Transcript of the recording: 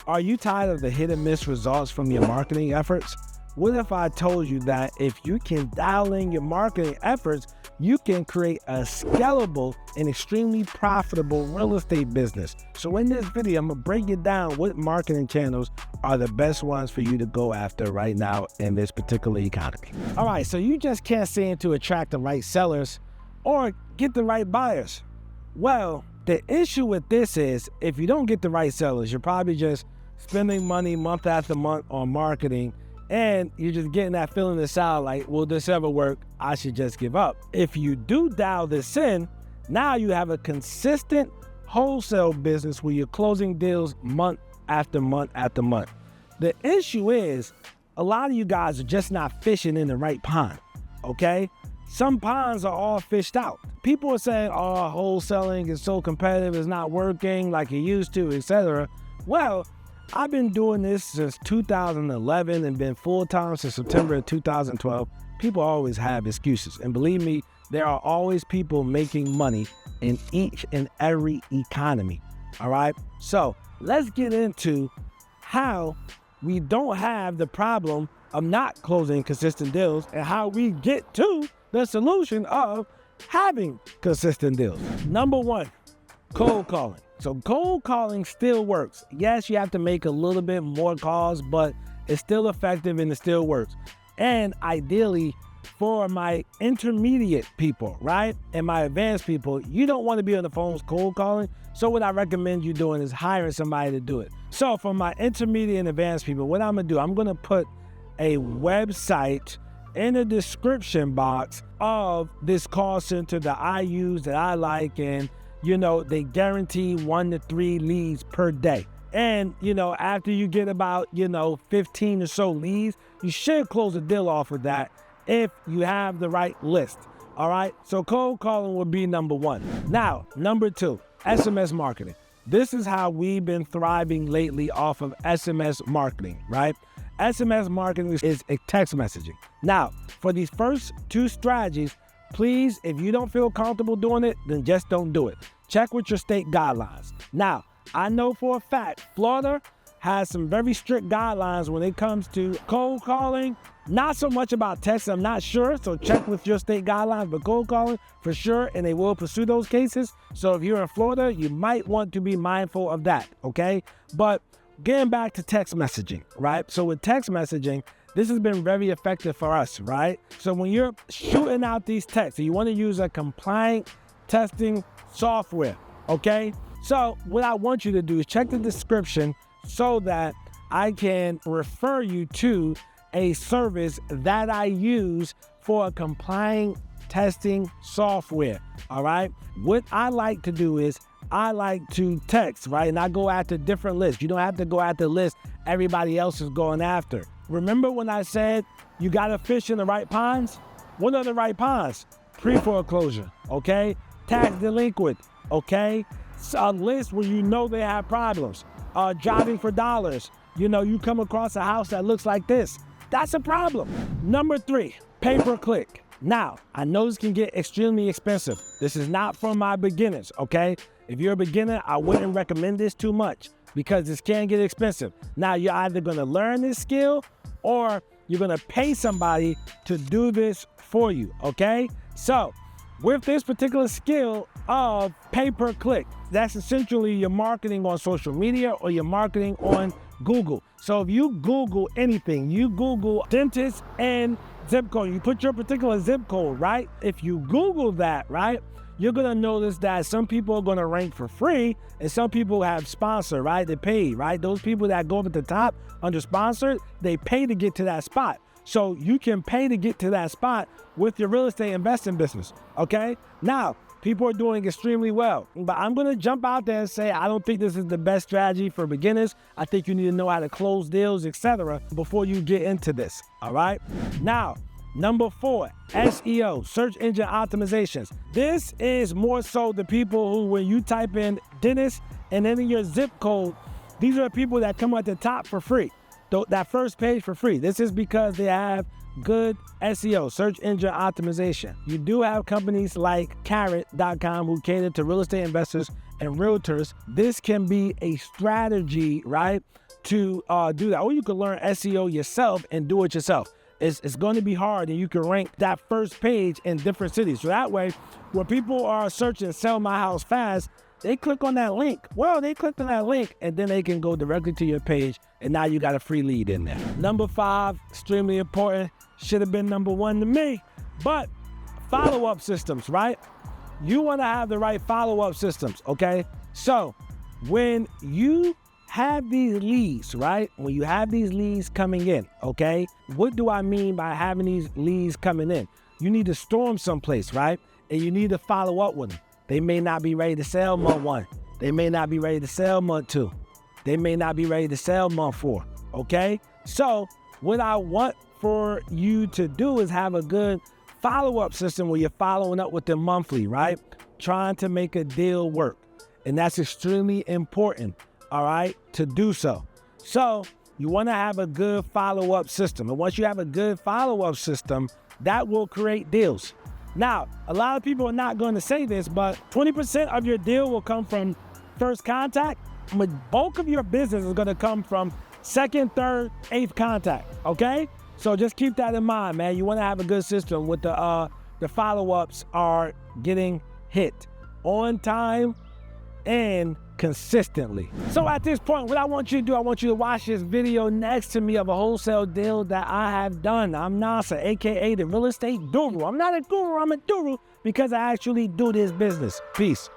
Are you tired of the hit and miss results from your marketing efforts? What if I told you that if you can dial in your marketing efforts, you can create a scalable and extremely profitable real estate business? So in this video, I'm gonna break it down what marketing channels are the best ones for you to go after right now in this particular economy. All right, so you just can't seem to attract the right sellers or get the right buyers. Well, the issue with this is if you don't get the right sellers, you're probably just spending money month after month on marketing, and you're just getting that feeling inside like, will this ever work? I should just give up. If you do dial this in, now you have a consistent wholesale business where you're closing deals month after month after month. The issue is a lot of you guys are just not fishing in the right pond, okay? Some ponds are all fished out. People are saying, oh, wholesaling is so competitive, it's not working like it used to, etc. Well, I've been doing this since 2011 and been full-time since September of 2012. People always have excuses. And believe me, there are always people making money in each and every economy, all right? So let's get into how we don't have the problem of not closing consistent deals and how we get to the solution of having consistent deals. Number one, cold calling. So cold calling still works. Yes, you have to make a little bit more calls, but it's still effective and it still works. And ideally, for my intermediate people, right, and my advanced people, you don't want to be on the phones cold calling. So what I recommend you doing is hiring somebody to do it. So for my intermediate and advanced people, what I'm gonna do, I'm gonna put a website in the description box of this call center that I use, that I like, and you know, they guarantee 1 to 3 leads per day. And, you know, after you get about, 15 or so leads, you should close a deal off with that if you have the right list. All right. So cold calling would be number one. Now, number two, SMS marketing. This is how we've been thriving lately off of SMS marketing, right? SMS marketing is a text messaging. Now, for these first two strategies, please, if you don't feel comfortable doing it, then just don't do it. Check with your state guidelines. Now, I know for a fact, Florida has some very strict guidelines when it comes to cold calling. Not so much about text, I'm not sure, so check with your state guidelines, but cold calling for sure, and they will pursue those cases. So if you're in Florida, you might want to be mindful of that, okay? But getting back to text messaging, right? So with text messaging, this has been very effective for us, right? So when you're shooting out these texts, you want to use a compliant testing software, okay? So what I want you to do is check the description so that I can refer you to a service that I use for a compliant testing software, all right? What I like to do is I like to text, right? And I go after different lists. You don't have to go after lists everybody else is going after. Remember when I said you got to fish in the right ponds? What are the right ponds? Pre-foreclosure, okay? Tax delinquent, okay? A list where you know they have problems. Driving for dollars. You come across a house that looks like this. That's a problem. Number three, pay-per-click. Now, I know this can get extremely expensive. This is not for my beginners, okay? If you're a beginner, I wouldn't recommend this too much because this can get expensive. Now, you're either gonna learn this skill or you're gonna pay somebody to do this for you, okay? So, with this particular skill of pay-per-click, that's essentially your marketing on social media or your marketing on Google. So if you Google anything, you Google dentist and zip code, you put your particular zip code, right? If you Google that, right, you're gonna notice that some people are gonna rank for free and some people have sponsored, right? They pay, right? Those people that go up at the top under sponsored, they pay to get to that spot. So you can pay to get to that spot with your real estate investing business, okay? Now, people are doing extremely well, but I'm gonna jump out there and say, I don't think this is the best strategy for beginners. I think you need to know how to close deals, etc., before you get into this, all right? Now, number four, SEO, search engine optimizations. This is more so the people who, when you type in dentist and then in your zip code, these are the people that come at the top for free. That first page for free. This is because they have good SEO, search engine optimization. You do have companies like Carrot.com who cater to real estate investors and realtors. This can be a strategy, right, to do that. Or you can learn SEO yourself and do it yourself. It's going to be hard, and you can rank that first page in different cities. So that way, when people are searching sell my house fast, they click on that link. Well, they clicked on that link, and then they can go directly to your page, and now you got a free lead in there. Number 5, extremely important, should have been number 1 to me, but follow-up systems, right? You want to have the right follow-up systems, okay? So when you have these leads, right? When you have these leads coming in, okay? What do I mean by having these leads coming in? You need to store them someplace, right? And you need to follow up with them. They may not be ready to sell month 1. They may not be ready to sell month 2. They may not be ready to sell month 4, okay? So what I want for you to do is have a good follow-up system where you're following up with them monthly, right? Trying to make a deal work. And that's extremely important, all right, to do so. So you want to have a good follow-up system. And once you have a good follow-up system, that will create deals. Now, a lot of people are not going to say this, but 20% of your deal will come from first contact. The bulk of your business is going to come from second, third, 8th contact, okay? So just keep that in mind, man. You want to have a good system with the follow-ups are getting hit on time and consistently. So at this point, what I want you to do, I want you to watch this video next to me of a wholesale deal that I have done. I'm Nasser, AKA the real estate guru. I'm not a guru, I'm a guru because I actually do this business. Peace.